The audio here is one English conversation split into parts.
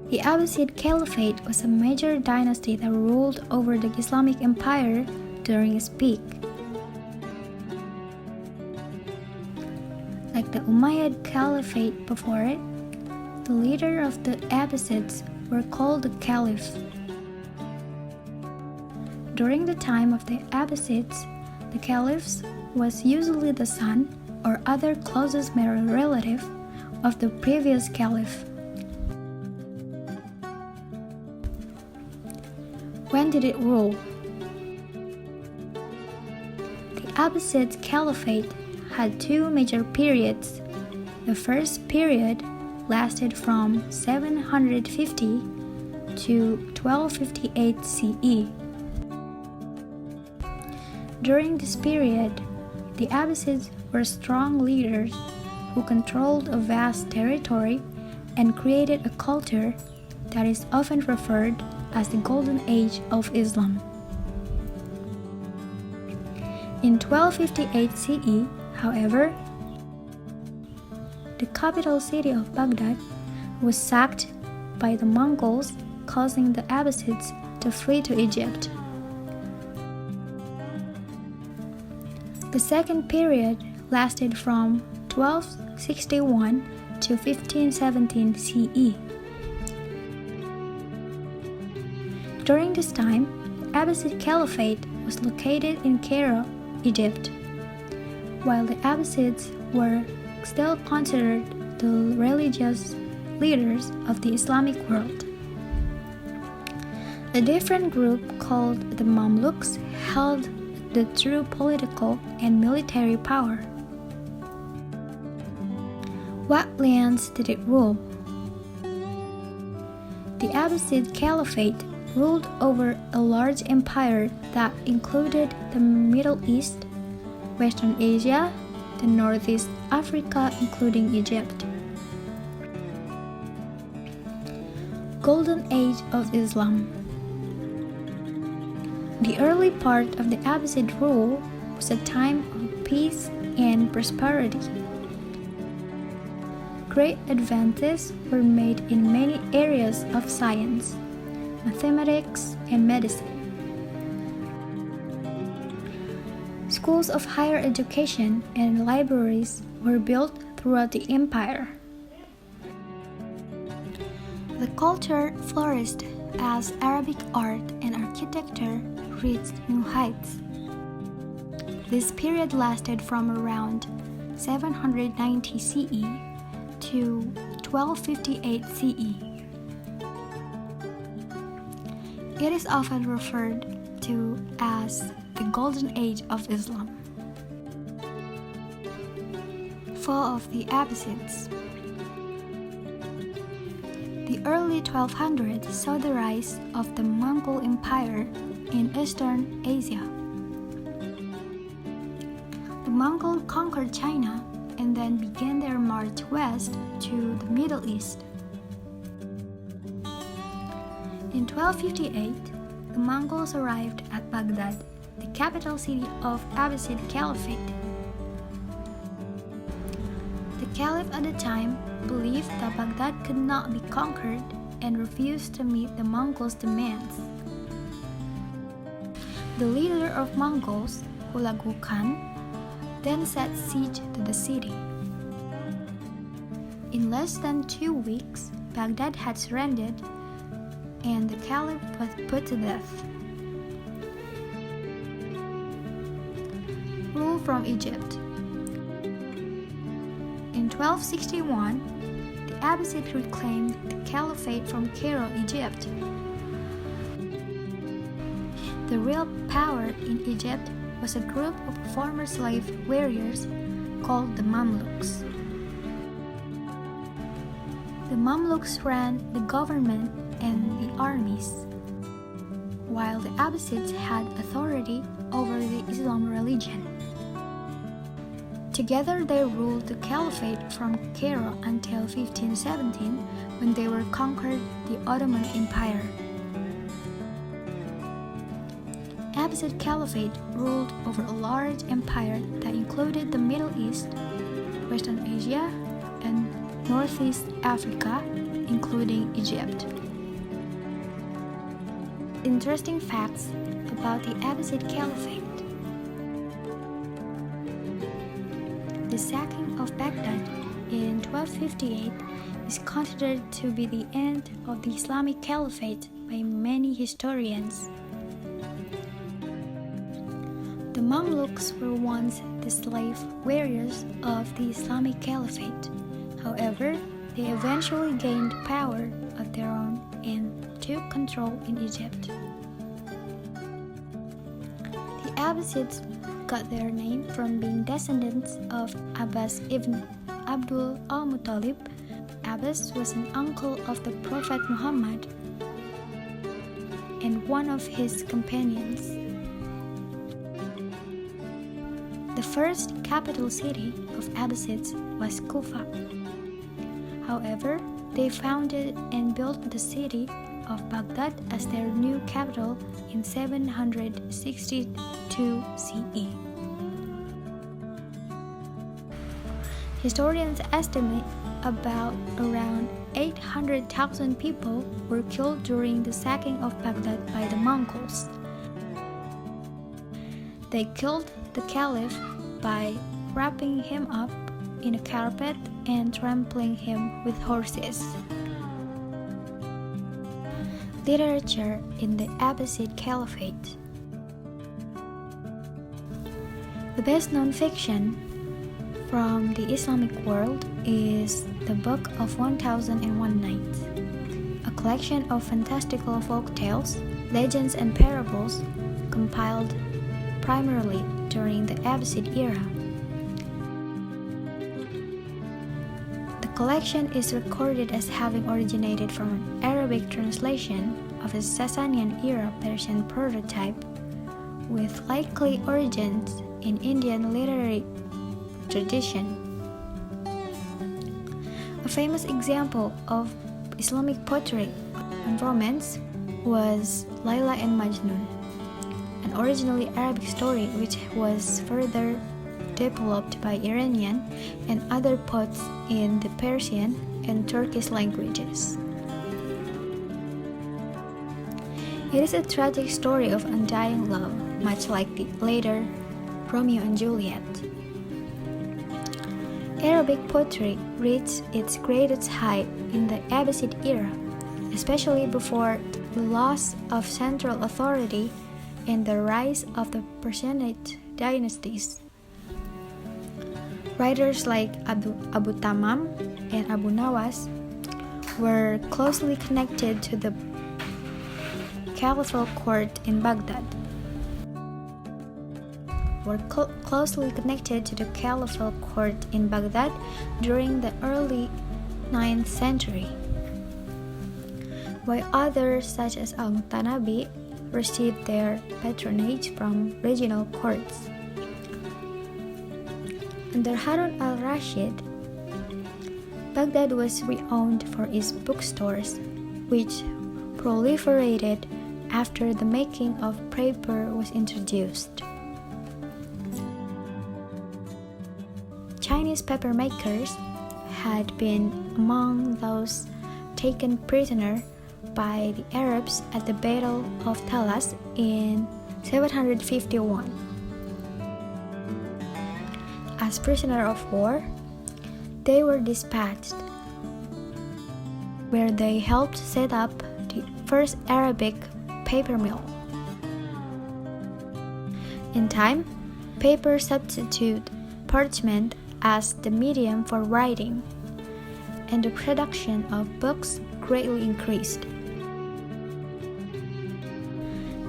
The Abbasid Caliphate was a major dynasty that ruled over the Islamic Empire during its peak. Like the Umayyad Caliphate before it, the leader of the Abbasids were called the Caliph. During the time of the Abbasids, the Caliphs was usually the son or other closest male relative of the previous Caliph. When did it rule? The Abbasid Caliphate had two major periods. The first period lasted from 750 to 1258 CE. During this period, the Abbasids were strong leaders who controlled a vast territory and created a culture that is often referred as the Golden Age of Islam. In 1258 CE, however, the capital city of Baghdad was sacked by the Mongols, causing the Abbasids to flee to Egypt. The second period lasted from 1261 to 1517 CE. During this time, the Abbasid Caliphate was located in Cairo, Egypt, while the Abbasids were still considered the religious leaders of the Islamic world. A different group called the Mamluks held the true political and military power. What lands did it rule? The Abbasid Caliphate ruled over a large empire that included the Middle East, Western Asia, the Northeast Africa including Egypt. Golden Age of Islam. The early part of the Abbasid rule was a time of peace and prosperity. Great advances were made in many areas of science, mathematics, and medicine. Schools of higher education and libraries were built throughout the empire. The culture flourished as Arabic art and architecture reached new heights. This period lasted from around 790 CE to 1258 CE. It is often referred to as the Golden Age of Islam. Fall of the Abbasids. The early 1200s saw the rise of the Mongol Empire in Eastern Asia. The Mongols conquered China and then began their march west to the Middle East. In 1258, the Mongols arrived at Baghdad, the capital city of Abbasid Caliphate. The Caliph at the time believed that Baghdad could not be conquered and refused to meet the Mongols' demands. The leader of Mongols, Hulagu Khan, then set siege to the city. In less than 2 weeks, Baghdad had surrendered and the Caliph was put to death. Rule from Egypt. In 1261, the Abbasid reclaimed the Caliphate from Cairo, Egypt. The real power in Egypt was a group of former slave warriors called the Mamluks. The Mamluks ran the government and the armies, while the Abbasids had authority over the Islam religion. Together they ruled the Caliphate from Cairo until 1517, when they were conquered the Ottoman Empire. Abbasid Caliphate ruled over a large empire that included the Middle East, Western Asia, and Northeast Africa, including Egypt. Interesting facts about the Abbasid Caliphate. The sacking of Baghdad in 1258 is considered to be the end of the Islamic Caliphate by many historians. The Mamluks were once the slave warriors of the Islamic Caliphate. However, they eventually gained power of their own and took control in Egypt. The Abbasids got their name from being descendants of Abbas ibn Abdul al-Muttalib. Abbas was an uncle of the Prophet Muhammad and one of his companions. The first capital city of Abbasids was Kufa. However, they founded and built the city of Baghdad as their new capital in 762 CE. Historians estimate about around 800,000 people were killed during the sacking of Baghdad by the Mongols. They killed the Caliph by wrapping him up in a carpet and trampling him with horses. Literature in the Abbasid Caliphate. The best-known fiction from the Islamic world is the Book of 1001 Nights, a collection of fantastical folk tales, legends, and parables compiled primarily during the Abbasid era. The collection is recorded as having originated from an Arabic translation of a Sasanian-era Persian prototype, with likely origins in Indian literary tradition. A famous example of Islamic poetry and romance was Layla and Majnun, an originally Arabic story which was further developed by Iranian and other poets in the Persian and Turkish languages. It is a tragic story of undying love, much like the later Romeo and Juliet. Arabic poetry reached its greatest height in the Abbasid era, especially before the loss of central authority and the rise of the Persianate dynasties. Writers like Abu Tamam and Abu Nawas were closely connected to the Caliphal court in Baghdad. During the early 9th century, while others such as Al-Muttanabi received their patronage from regional courts. Under Harun al-Rashid, Baghdad was renowned for its bookstores, which proliferated after the making of paper was introduced. Chinese papermakers had been among those taken prisoner by the Arabs at the Battle of Talas in 751. As prisoners of war, they were dispatched, where they helped set up the first Arabic paper mill. In time, paper substituted parchment as the medium for writing, and the production of books greatly increased.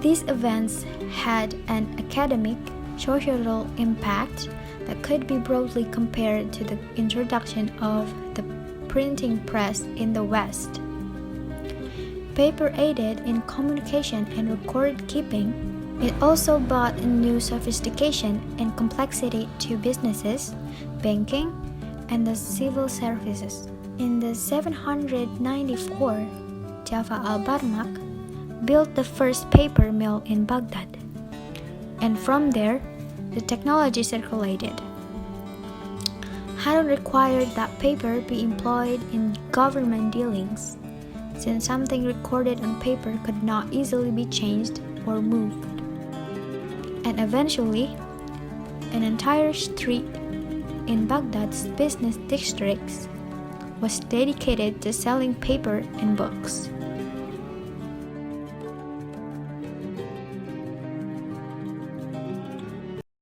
These events had an academic, societal impact that could be broadly compared to the introduction of the printing press in the West. Paper aided in communication and record keeping. It also brought a new sophistication and complexity to businesses, banking, and the civil services. In the 794, Jafar al-Barmak built the first paper mill in Baghdad, and from there, the technology circulated. Harun required that paper be employed in government dealings, since something recorded on paper could not easily be changed or moved. And eventually, an entire street in Baghdad's business districts was dedicated to selling paper and books,